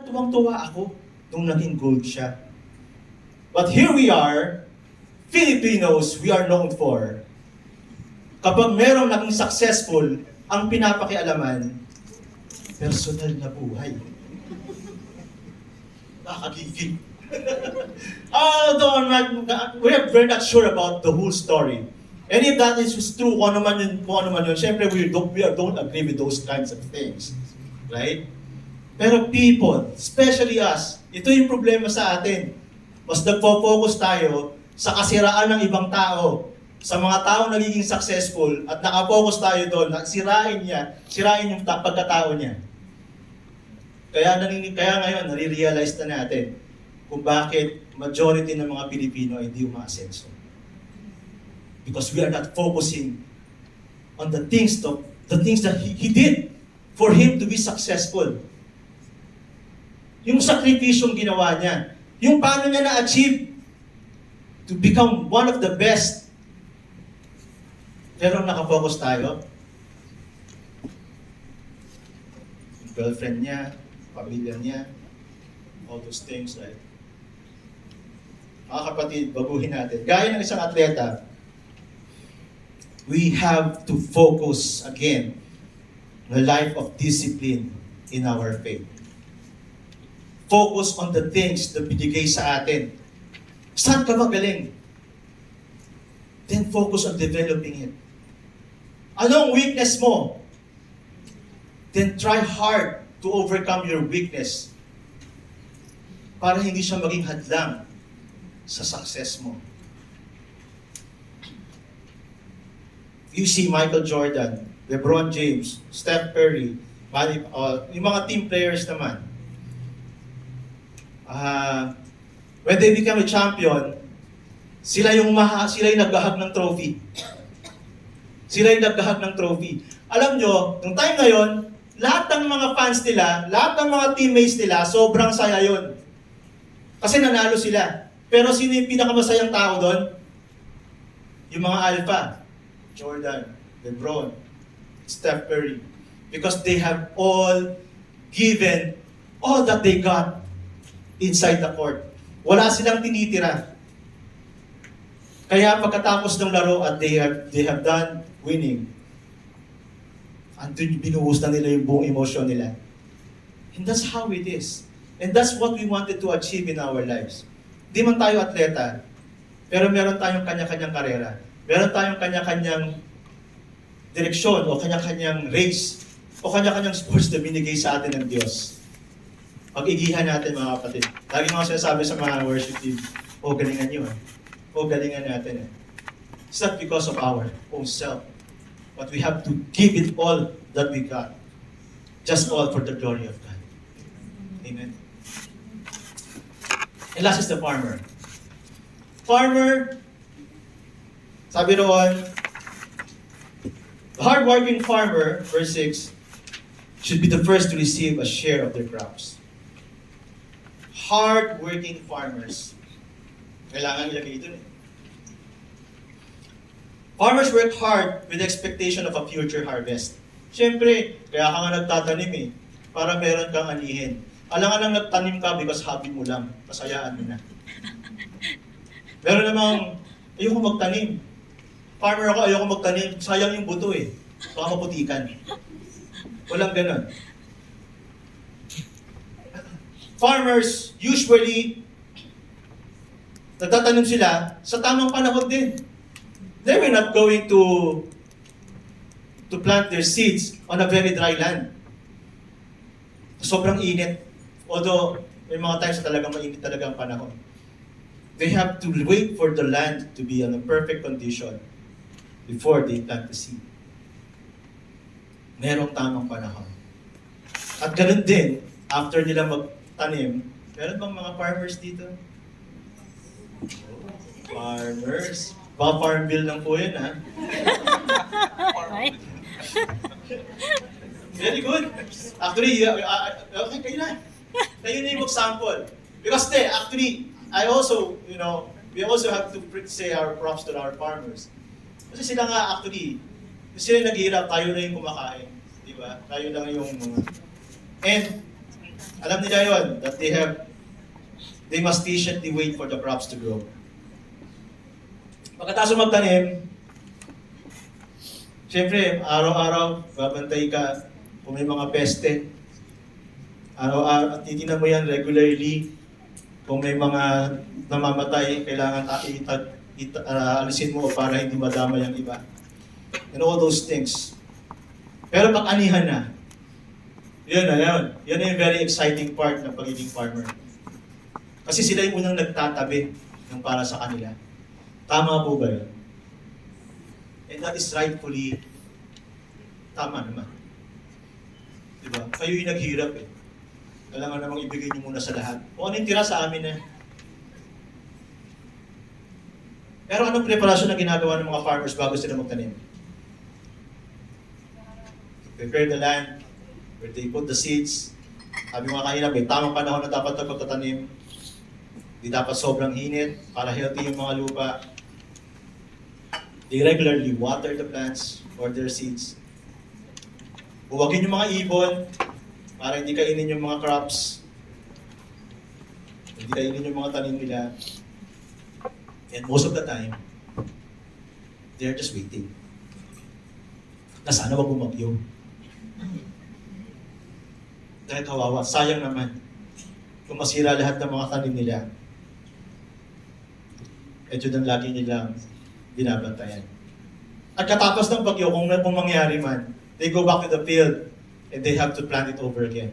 Tuwang-tuwa ako nung naging gold siya. But here we are, Filipinos, we are known for, kapag merong naging successful, ang pinapakialaman, personal na buhay. Nakakagigil. Although we're not sure about the whole story. And if that is true, kung ano man yun, syempre we don't agree with those kinds of things. Right? Pero people, especially us, ito yung problema sa atin. Mas nagpo-focus tayo sa kasiraan ng ibang tao, sa mga tao nagiging successful, at nakapokus tayo doon, na sirain yung pagkatao niya. Kaya ngayon, nare-realize na natin kung bakit majority ng mga Pilipino ay hindi umaasenso. Because we are not focusing on the things that he did for him to be successful. Yung sakripisyong ginawa niya, yung paano niya na-achieve to become one of the best. Pero nakafocus tayo, yung girlfriend niya, pamilya niya, all those things, right? Mga kapatid, baguhin natin. Gaya ng isang atleta, we have to focus again on a life of discipline in our faith. Focus on the things na binigay sa atin. Saan ka magaling? Then focus on developing it. Anong weakness mo? Then try hard to overcome your weakness para hindi siya maging hadlang sa success mo. You see Michael Jordan, LeBron James, Steph Curry, yung mga team players naman. When they become a champion, sila yung naghahag ng trophy. Sila yung naghahag ng trophy. Alam nyo, nung time ngayon, lahat ng mga fans nila, lahat ng mga teammates nila, sobrang saya yun. Kasi nanalo sila. Pero sino yung pinakamasayang tao doon? Yung mga alpha. Jordan, LeBron, Steph Curry. Because they have all given all that they got inside the court. Wala silang tinitira. Kaya pagkatapos ng laro at they have done winning, andun binuhos na nila yung buong emosyon nila. And that's how it is. And that's what we wanted to achieve in our lives. Di man tayo atleta, pero meron tayong kanya-kanyang karera. Meron tayong kanya-kanyang direksyon o kanya-kanyang race o kanya-kanyang sports na binigay sa atin ng Diyos. Pag-igihan natin mga kapatid. Lagi mga sinasabi sa mga worship team, galingan nyo galingan natin It's not because of our own self, but we have to give it all that we got. Just all for the glory of God. Amen. And last is the farmer. Farmer, sabi roon, the hardworking farmer, verse 6, should be the first to receive a share of their crops. Hard-working farmers. Kailangan ilagay ito Farmers work hard with the expectation of a future harvest. Siyempre, kaya ka nga nagtatanim para meron kang anihin. Alam nga lang nagtanim ka because hobby mo lang. Pasayaan mo na. Meron namang, ayoko magtanim. Farmer ako, ayoko magtanim. Sayang yung buto Baka maputikan. Walang ganun. Farmers, usually, nagtatanim sila sa tamang panahon din. They were not going to plant their seeds on a very dry land. Sobrang init. Although, may mga times na talagang mainit talaga ang panahon. They have to wait for the land to be in a perfect condition before they plant the seed. Merong tamang panahon. At ganun din, after nila magtanim, meron bang mga farmers dito? Farmers. Baka farm bill lang po yun, Very good. Actually, okay, kayo na. Kayo na yung example. Because actually, we also have to say our props to our farmers. Kasi sila nga actually, sila yung naghihirap, tayo na yung kumakain. Di ba? Tayo lang yung And Alam nila yon that they must patiently wait for the crops to grow. Pagkatapos magtanim, siyempre, araw-araw, babantay ka kung may mga peste. Araw-araw, at titignan mo yan regularly. Kung may mga namamatay, kailangan alisin mo para hindi madama yung iba. And all those things. Pero pag anihan na, yun na yun. Yun na yung very exciting part ng pagiging farmer. Kasi sila yung unang nagtatabi ng para sa kanila. Tama po ba yun? And that is rightfully tama naman. Diba? Kayo yung naghirap eh. Kailangan namang ibigay niyo muna sa lahat. Kung ano yung tira sa amin eh. Pero anong preparasyon na ginagawa ng mga farmers bago sila magtanim? Prepare the land, where they put the seeds. Sabi mga kanina, may tamang panahon na dapat na pagtatanim. Hindi dapat sobrang init para healthy yung mga lupa. They regularly water the plants or their seeds. Huwagin yung mga ibon para hindi kainin yung mga crops. Hindi kainin yung mga tanim nila. And most of the time, they're just waiting. Na sana wag bumagyo. Dahil kawawa, sayang naman kung masira lahat ng mga tanim nila. Ito ang lagi nilang binabantayan. At katapos ng bagyo, kung mangyari man, they go back to the field and they have to plant it over again.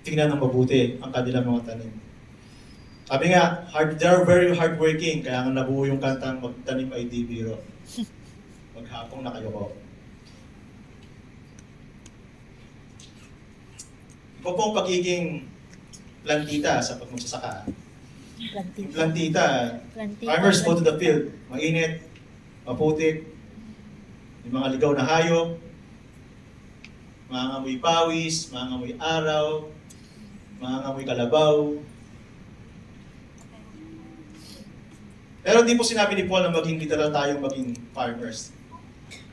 Tingnan ng mabuti ang kanilang mga tanim. Sabi nga, they are very hardworking, kaya nga nabuo yung kantang magtanim ay di biro. Maghapong na kayo ko. Iba pong pagiging plantita sa pagmagsasaka. Plantita. Farmers go to the field. Mainit, maputik, may mga ligaw na hayop, mga amoy pawis, mga amoy araw, mga amoy kalabaw. Pero hindi po sinabi ni Paul na maging literal tayong maging farmers.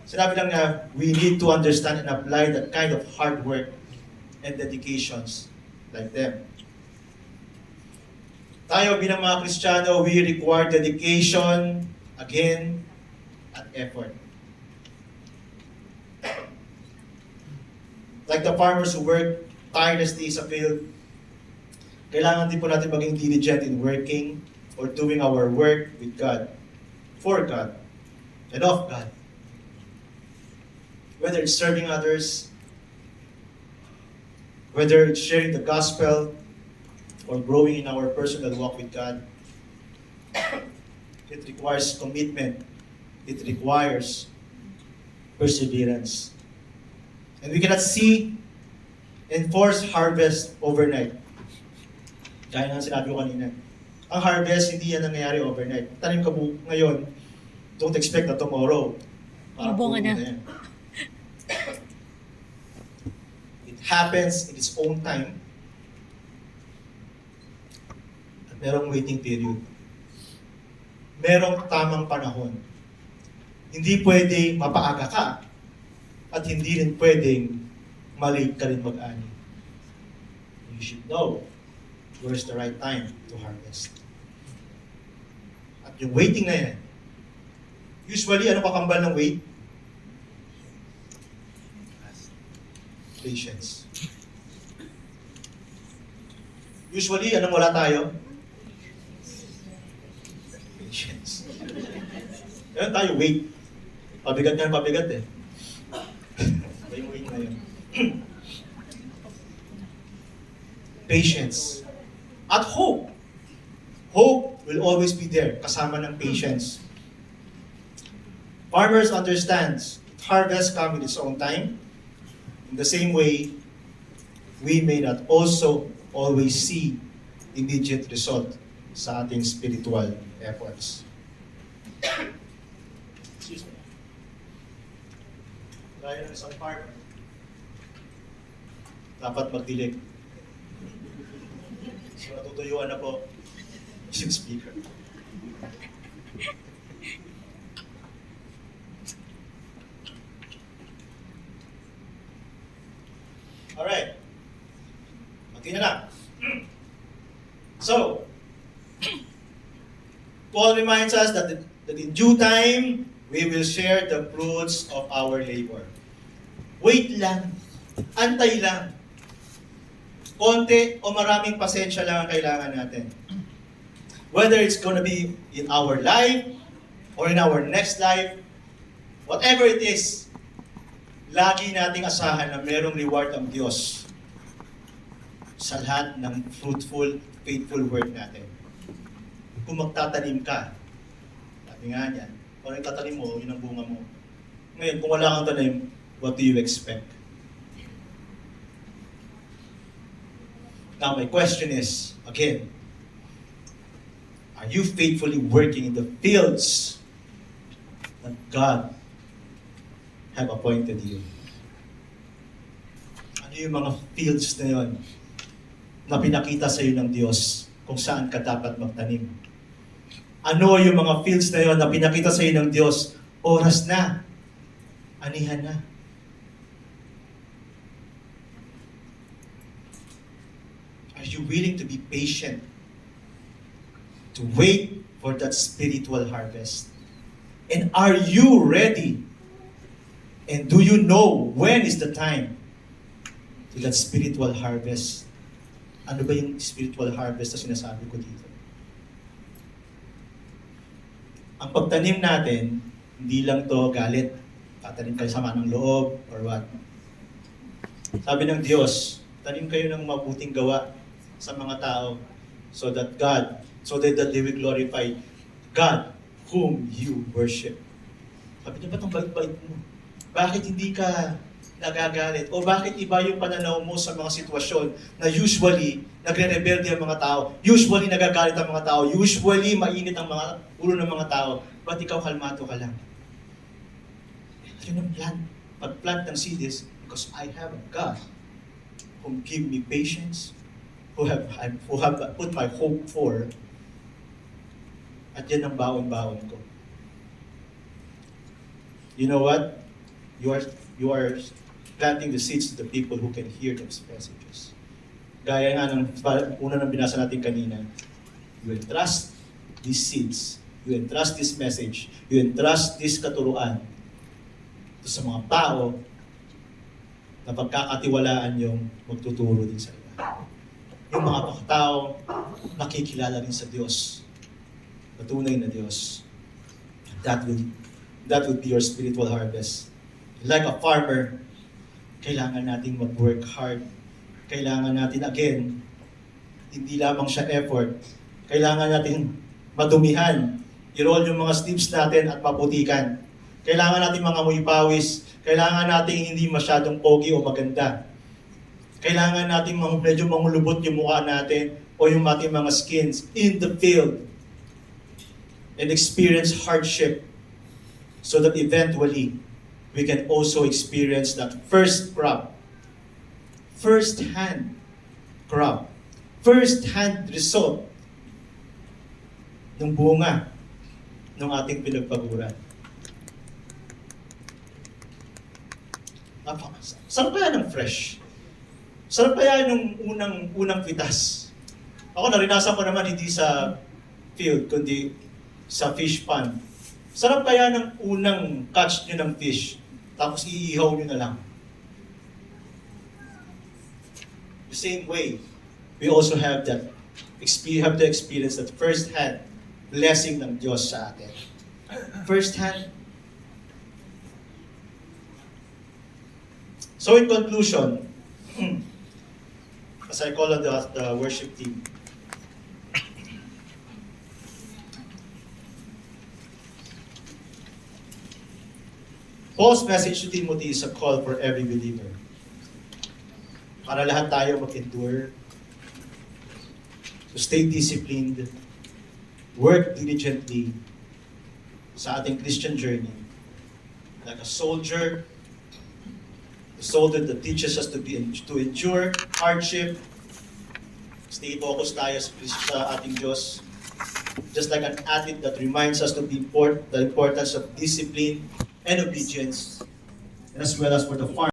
Sinabi lang na we need to understand and apply that kind of hard work and dedications like them. Tayo bilang mga Kristiyano, we require dedication, again, at effort. Like the farmers who work tirelessly sa field, kailangan din po natin maging diligent in working or doing our work with God, for God, and of God. Whether it's serving others, whether it's sharing the gospel, or growing in our personal walk with God, it requires commitment. It requires perseverance. And we cannot see and force harvest overnight. Gaya nga sinabi ko kanina. Ang harvest, hindi yan nangyayari overnight. Tanim ka po ngayon, don't expect na tomorrow. Ibunga na. Yan. It happens in its own time. At merong waiting period. Merong tamang panahon. Hindi pwede mapaaga ka at hindi rin pwedeng malate ka rin mag-ani. You should know where's the right time to harvest. At yung waiting na yan, usually, ano kakambal ng wait? Patience. Usually, anong wala tayo? Patience. Yan tayo, wait. Pabigat nga pabigat eh. Iba yung wait na yun. Patience. At hope. Hope will always be there, kasama ng patience. Farmers understands harvest comes in its own time. In the same way, we may not also always see immediate result sa ating spiritual efforts. Excuse me. Gaya ng isang farmer, dapat magdilig. So natutuyuan na po yung speaker. Alright. Tingnan na. So, Paul reminds us that in due time, we will share the fruits of our labor. Wait lang. Antay lang. Konti o maraming pasensya lang ang kailangan natin. Whether it's gonna be in our life or in our next life, whatever it is, lagi nating asahan na merong reward ang Diyos sa lahat ng fruitful, faithful work natin. Kung magtatanim ka, sabi nga niyan, kung nagtatanim mo, yun ang bunga mo. Ngayon, kung wala kang tanim, what do you expect? Now, my question is, again, are you faithfully working in the fields that God have appointed you? Ano yung mga fields na yun na pinakita sa iyo ng Diyos kung saan ka dapat magtanim? Ano yung mga fields na yun na pinakita sa iyo ng Diyos? Oras na. Anihan na. Are you willing to be patient? To wait for that spiritual harvest? And are you ready? And do you know when is the time to that spiritual harvest? Ano ba yung spiritual harvest na sinasabi ko dito? Ang pagtanim natin, hindi lang to galit. Tatanim kayo sama ng loob or what. Sabi ng Diyos, tanim kayo ng mabuting gawa sa mga tao so that they will glorify God whom you worship. Sabi niya, ba't ang bait-bait mo? Bakit hindi ka nagagalit? O bakit iba yung pananaw mo sa mga sitwasyon na usually nagre-rebelde ang mga tao, usually nagagalit ang mga tao, usually mainit ang mga ulo ng mga tao, ba't ikaw kalmado ka lang? Yun ang plan. Pag-plant ng seeds, because I have a God who give me patience, who have put my hope for, at yan ang baon-baon ko. You know what? You are planting the seeds to the people who can hear those messages. Gaya nga ng una ng binasa natin kanina, you entrust these seeds, you entrust this message, you entrust this katuruan to sa mga tao na pagkakatiwalaan yung magtuturo din sa iba. Yung mga tao nakikilala rin sa Diyos, patunay na Diyos. That would be your spiritual harvest. Like a farmer, kailangan nating mag-work hard. Kailangan natin, again, hindi lamang siya effort. Kailangan natin madumihan. I-roll yung mga sleeves natin at maputikan. Kailangan natin mga amoy pawis. Kailangan natin hindi masyadong pogi o maganda. Kailangan natin medyo mangulubot yung mukha natin o yung ating mga skins in the field and experience hardship so that eventually we can also experience that first crop, first-hand crop, first-hand result ng bunga ng ating pinagpaguran. Sarap kaya ng fresh? Sarap kaya nung unang pitas? Ako narinasan ko naman hindi sa field, kundi sa fish pond. Sarap kaya ng unang catch nyo ng fish, tapos iihaw nyo na lang. The same way, we also have the experience that first-hand blessing ng Diyos sa atin. First-hand. So in conclusion, as I call on the worship team, Paul's message to Timothy is a call for every believer. Para lahat tayo mag-endure, to stay disciplined, work diligently sa ating Christian journey. Like a soldier that teaches us to endure hardship, stay focused tayo sa ating Diyos. Just like an athlete that reminds us to the importance of discipline and obedience, as well as for the farmer.